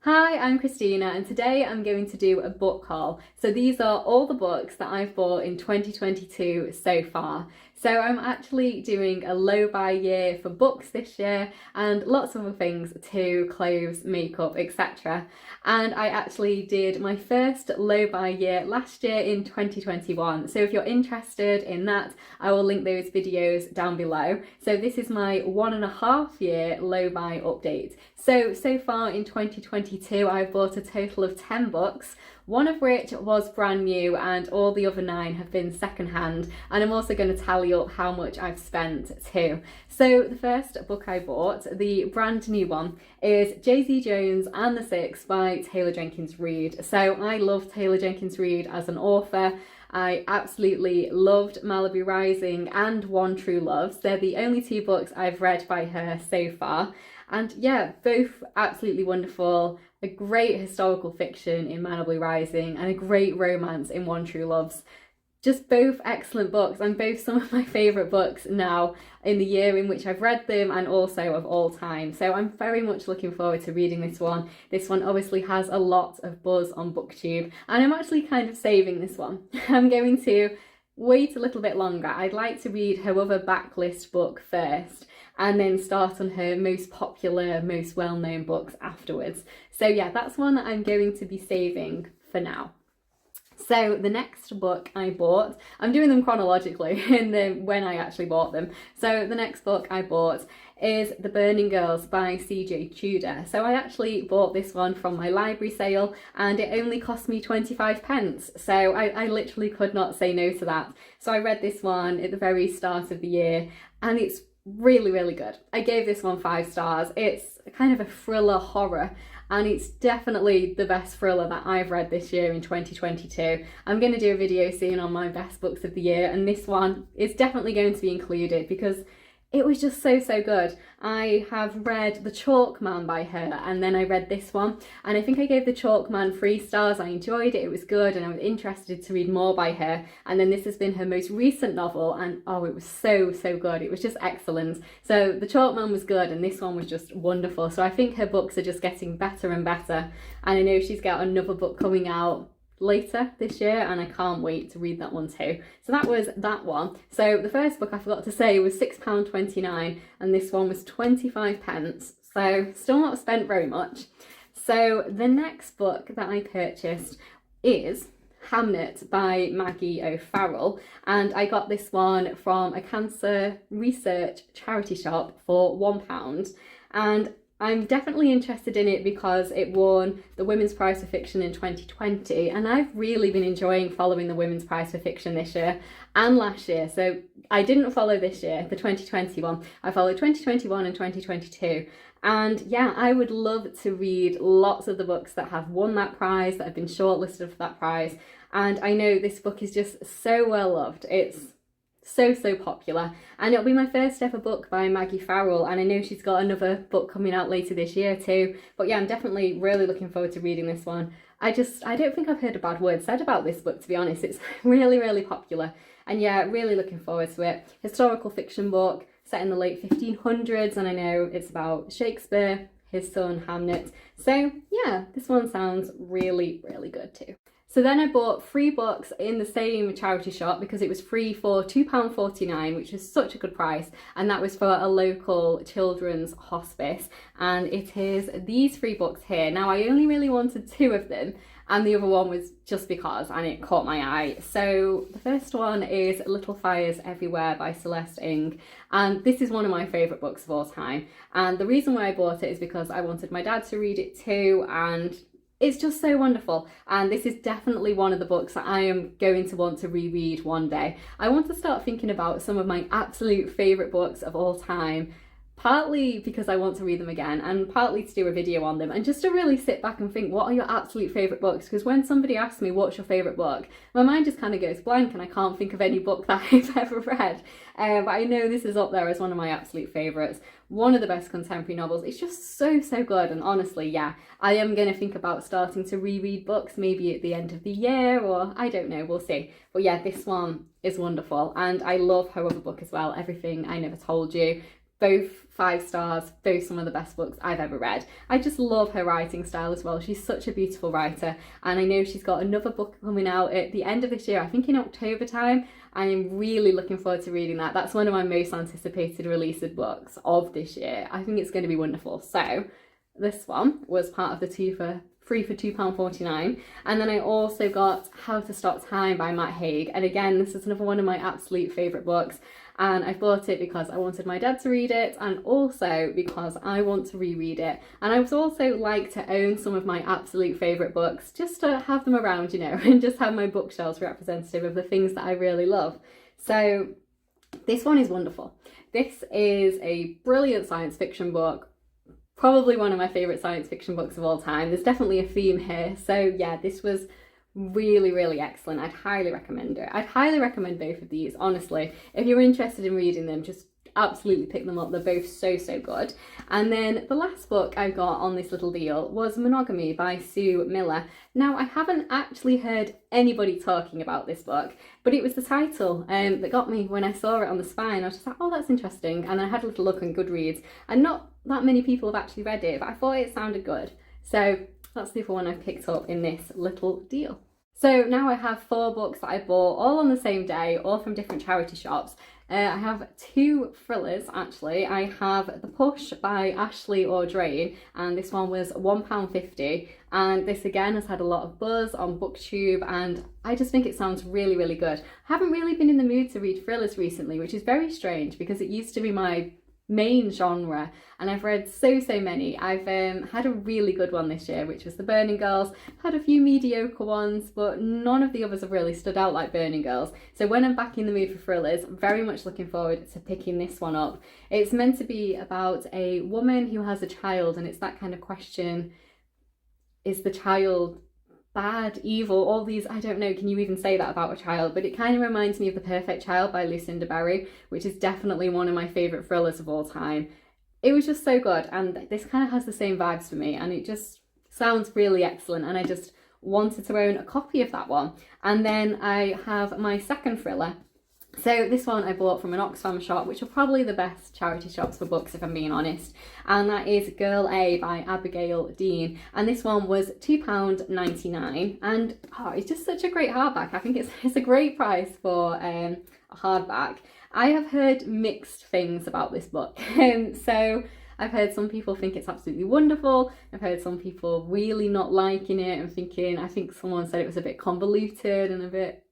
Hi, I'm Christina and today I'm going to do a book haul. So these are all the books that I've bought in 2022 so far. So I'm actually doing a low buy year for books this year and lots of other things too, clothes, makeup, etc. And I actually did my first low buy year last year in 2021. So if you're interested in that, I will link those videos down below. So this is my 1.5 year low buy update. So far in 2022, I've bought a total of 10 books, one of which was brand new and all the other 9 have been secondhand. And I'm also going to tally up how much I've spent too. So the first book I bought, the brand new one, is J.Z. Jones and the Six by Taylor Jenkins Reid. So I love Taylor Jenkins Reid as an author. I absolutely loved Malibu Rising and One True Love. They're the only 2 books I've read by her so far. And yeah, both absolutely wonderful. A great historical fiction in Malibu Rising and a great romance in One True Loves. Just both excellent books and both some of my favourite books now in the year in which I've read them and also of all time. So I'm very much looking forward to reading this one. This one obviously has a lot of buzz on BookTube and I'm actually kind of saving this one. I'm going to wait a little bit longer. I'd like to read her other backlist book first and then start on her most popular, most well-known books afterwards. So yeah, that's one that I'm going to be saving for now. So the next book I bought, I'm doing them chronologically in when I actually bought them. So the next book I bought is The Burning Girls by C.J. Tudor. So I actually bought this one from my library sale and it only cost me 25 pence. So I literally could not say no to that. So I read this one at the very start of the year and it's really, really good. I gave this one 5 stars. It's kind of a thriller horror and it's definitely the best thriller that I've read this year in 2022. I'm going to do a video soon on my best books of the year and this one is definitely going to be included because it was just so good. I have read The Chalk Man by her and then I read this one and I think I gave The Chalk Man 3 stars. I enjoyed it, it was good and I was interested to read more by her, and then this has been her most recent novel and oh, it was so good. It was just excellent. So The Chalk Man was good and this one was just wonderful. So I think her books are just getting better and better and I know she's got another book coming out later this year and I can't wait to read that one too. So that was that one. So the first book I forgot to say was £6.29 and this one was 25 pence. So still not spent very much. So the next book that I purchased is Hamnet by Maggie O'Farrell and I got this one from a cancer research charity shop for £1 and I'm definitely interested in it because it won the Women's Prize for Fiction in 2020 and I've really been enjoying following the Women's Prize for Fiction this year and last year. So I didn't follow this year, the 2021. I followed 2021 and 2022. And yeah, I would love to read lots of the books that have won that prize, that have been shortlisted for that prize. And I know this book is just so well loved. It's so popular and it'll be my first ever book by Maggie Farrell and I know she's got another book coming out later this year too, but yeah, I'm definitely really looking forward to reading this one. I don't think I've heard a bad word said about this book, to be honest. It's really popular and yeah, really looking forward to it. Historical fiction book set in the late 1500s and I know it's about Shakespeare, his son Hamnet, so yeah, this one sounds really good too. So then I bought 3 books in the same charity shop because it was free for £2.49, which was such a good price, and that was for a local children's hospice, and it is these 3 books here. Now I only really wanted 2 of them and the other one was just because, and it caught my eye. So the first one is Little Fires Everywhere by Celeste, and this is one of my favourite books of all time, and the reason why I bought it is because I wanted my dad to read it too, and it's just so wonderful, and this is definitely one of the books that I am going to want to reread one day. I want to start thinking about some of my absolute favourite books of all time, partly because I want to read them again and partly to do a video on them and just to really sit back and think, what are your absolute favourite books? Because when somebody asks me what's your favourite book, my mind just kind of goes blank and I can't think of any book that I've ever read. But I know this is up there as one of my absolute favourites. One of the best contemporary novels. It's just so good, and honestly, yeah, I am going to think about starting to reread books maybe at the end of the year, or I don't know, we'll see. But yeah, this one is wonderful and I love her other book as well, Everything I Never Told You. Both 5 stars, both some of the best books I've ever read. I just love her writing style as well. She's such a beautiful writer, and I know she's got another book coming out at the end of this year, I think in October time. I am really looking forward to reading that. That's one of my most anticipated released books of this year. I think it's going to be wonderful. So this one was part of the free for £2.49, and then I also got How to Stop Time by Haig, and again this is another one of my absolute favourite books, and I bought it because I wanted my dad to read it and also because I want to reread it, and I would also like to own some of my absolute favourite books just to have them around, you know, and just have my bookshelves representative of the things that I really love. So this one is wonderful. This is a brilliant science fiction book. Probably one of my favourite science fiction books of all time. There's definitely a theme here. So yeah, this was really, really excellent. I'd highly recommend it. I'd highly recommend both of these, honestly. If you're interested in reading them, just absolutely pick them up. They're both so, so good. And then the last book I got on this little deal was Monogamy by Sue Miller. Now, I haven't actually heard anybody talking about this book, but it was the title that got me when I saw it on the spine. I was just like, oh, that's interesting. And I had a little look on Goodreads, and not that many people have actually read it, but I thought it sounded good. So that's the other one I've picked up in this little deal. So now I have 4 books that I bought all on the same day, all from different charity shops. I have 2 thrillers actually. I have The Push by Ashley Audrain, and this one was £1.50, and this again has had a lot of buzz on BookTube, and I just think it sounds really, really good. I haven't really been in the mood to read thrillers recently, which is very strange because it used to be my main genre, and I've read so many. I've had a really good one this year, which was The Burning Girls. I've had a few mediocre ones, but none of the others have really stood out like Burning Girls. So when I'm back in the mood for thrillers, I'm very much looking forward to picking this one up. It's meant to be about a woman who has a child, and it's that kind of question, is the child bad, evil, all these, I don't know, can you even say that about a child? But it kind of reminds me of The Perfect Child by Lucinda Berry, which is definitely one of my favourite thrillers of all time. It was just so good, and this kind of has the same vibes for me, and it just sounds really excellent, and I just wanted to own a copy of that one. And then I have my second thriller. So this one I bought from an Oxfam shop, which are probably the best charity shops for books if I'm being honest, and that is Girl A by Abigail Dean, and this one was £2.99, and it's just such a great hardback. I think it's a great price for a hardback. I have heard mixed things about this book, so I've heard some people think it's absolutely wonderful. I've heard some people really not liking it and thinking, I think someone said it was a bit convoluted and a bit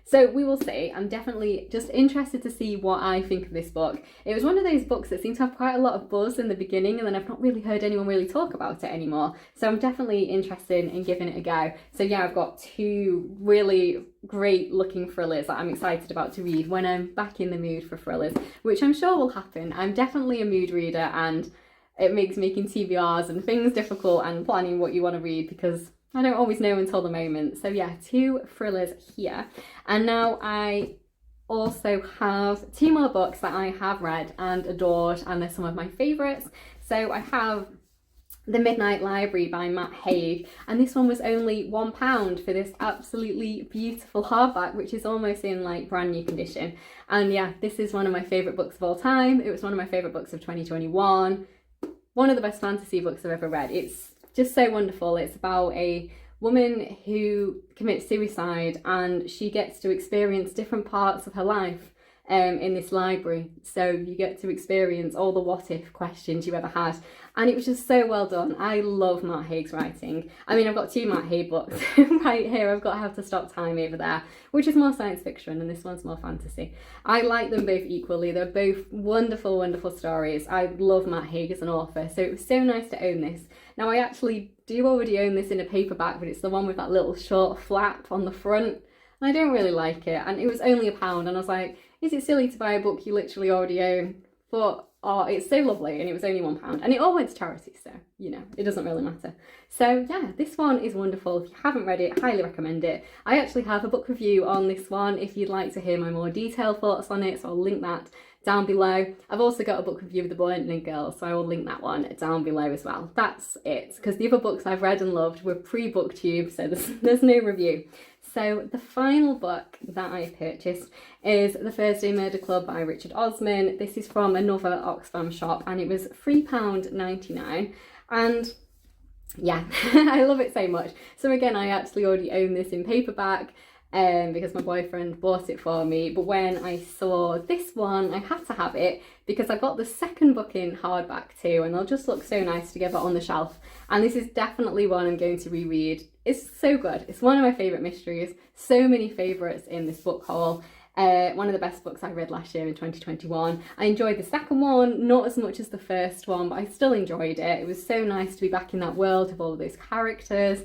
So we will see. I'm definitely just interested to see what I think of this book. It was one of those books that seemed to have quite a lot of buzz in the beginning, and then I've not really heard anyone really talk about it anymore. So I'm definitely interested in giving it a go. So yeah, I've got 2 really great looking thrillers that I'm excited about to read when I'm back in the mood for thrillers, which I'm sure will happen. I'm definitely a mood reader, and it makes making TBRs and things difficult and planning what you want to read because I don't always know until the moment. So yeah, 2 thrillers here. And now I also have 2 more books that I have read and adored, and they're some of my favourites. So I have The Midnight Library by Haig, and this one was only £1 for this absolutely beautiful hardback, which is almost in like brand new condition. And yeah, this is one of my favourite books of all time. It was one of my favourite books of 2021. One of the best fantasy books I've ever read. It's just so wonderful. It's about a woman who commits suicide, and she gets to experience different parts of her life in this library. So you get to experience all the what if questions you ever had, and it was just so well done. I love Haig's writing. I mean, I've got 2 Haig books right here. I've got How to Stop Time over there, which is more science fiction, and this one's more fantasy. I like them both equally. They're both wonderful, wonderful stories. I love Haig as an author, so it was so nice to own this. Now, I actually do already own this in a paperback, but it's the one with that little short flap on the front, and I don't really like it, and it was only £1, and I was like, is it silly to buy a book you literally already own? But oh, it's so lovely, and it was only £1, and it all went to charity, so you know, it doesn't really matter. So yeah, this one is wonderful. If you haven't read it, highly recommend it. I actually have a book review on this one if you'd like to hear my more detailed thoughts on it, so I'll link that down below. I've also got a book review of The Blending Girl, so I will link that one down below as well. That's it, because the other books I've read and loved were pre-booktube, so there's no review. So the final book that I purchased is The Thursday Murder Club by Richard Osman. This is from another Oxfam shop, and it was £3.99, and yeah, I love it so much. So again, I actually already own this in paperback because my boyfriend bought it for me, but when I saw this one, I had to have it because I got the second book in hardback too, and they'll just look so nice together on the shelf. And this is definitely one I'm going to reread. It's so good. It's one of my favourite mysteries. So many favourites in this book haul. One of the best books I read last year in 2021. I enjoyed the second one, not as much as the first one, but I still enjoyed it. It was so nice to be back in that world of all of those characters.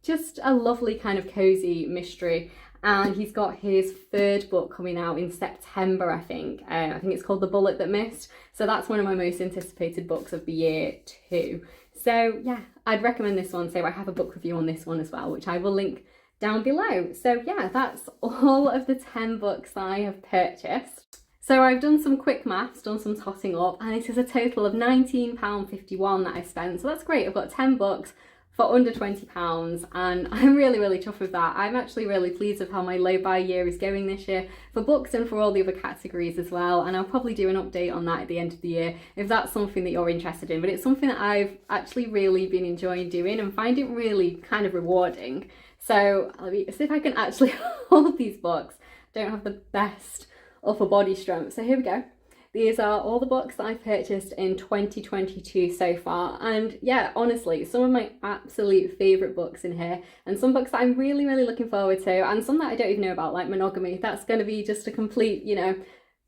Just a lovely kind of cosy mystery. And he's got his third book coming out in September, I think. I think it's called The Bullet That Missed. So that's one of my most anticipated books of the year too. So yeah, I'd recommend this one. So I have a book review on this one as well, which I will link down below. So yeah, that's all of the 10 books that I have purchased. So I've done some quick maths, done some totting up, and it is a total of £19.51 that I spent. So that's great. I've got 10 books for under £20, and I'm really chuffed with that. I'm actually really pleased with how my low buy year is going this year for books and for all the other categories as well, and I'll probably do an update on that at the end of the year if that's something that you're interested in. But it's something that I've actually really been enjoying doing and find it really kind of rewarding. So I'll see if I can actually hold these books. I don't have the best upper body strength, so here we go. These are all the books that I've purchased in 2022 so far, and yeah, honestly, some of my absolute favourite books in here, and some books that I'm really looking forward to, and some that I don't even know about, like Monogamy. That's going to be just a complete, you know,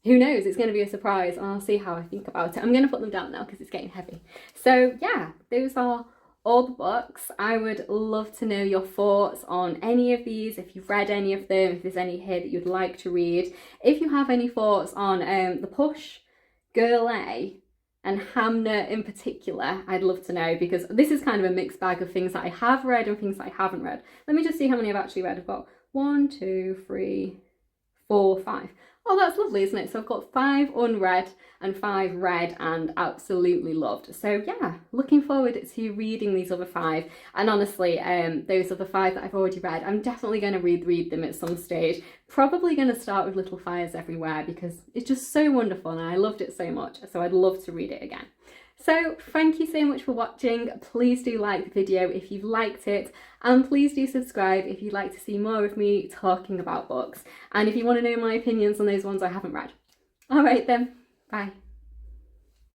who knows, it's going to be a surprise, and I'll see how I think about it. I'm going to put them down now because it's getting heavy. So yeah, those are all the books. I would love to know your thoughts on any of these, if you've read any of them, if there's any here that you'd like to read. If you have any thoughts on The Push, Girl A, and Hamnet in particular, I'd love to know, because this is kind of a mixed bag of things that I have read and things that I haven't read. Let me just see how many I've actually read. I've got 1, 2, 3, 4, 5. Oh, that's lovely, isn't it? So I've got 5 unread and 5 read and absolutely loved. So yeah, looking forward to reading these other 5. And honestly, those other 5 that I've already read, I'm definitely going to read them at some stage. Probably going to start with Little Fires Everywhere because it's just so wonderful and I loved it so much. So I'd love to read it again. So thank you so much for watching. Please do like the video if you've liked it, and please do subscribe if you'd like to see more of me talking about books, and if you want to know my opinions on those ones I haven't read. All right then, bye.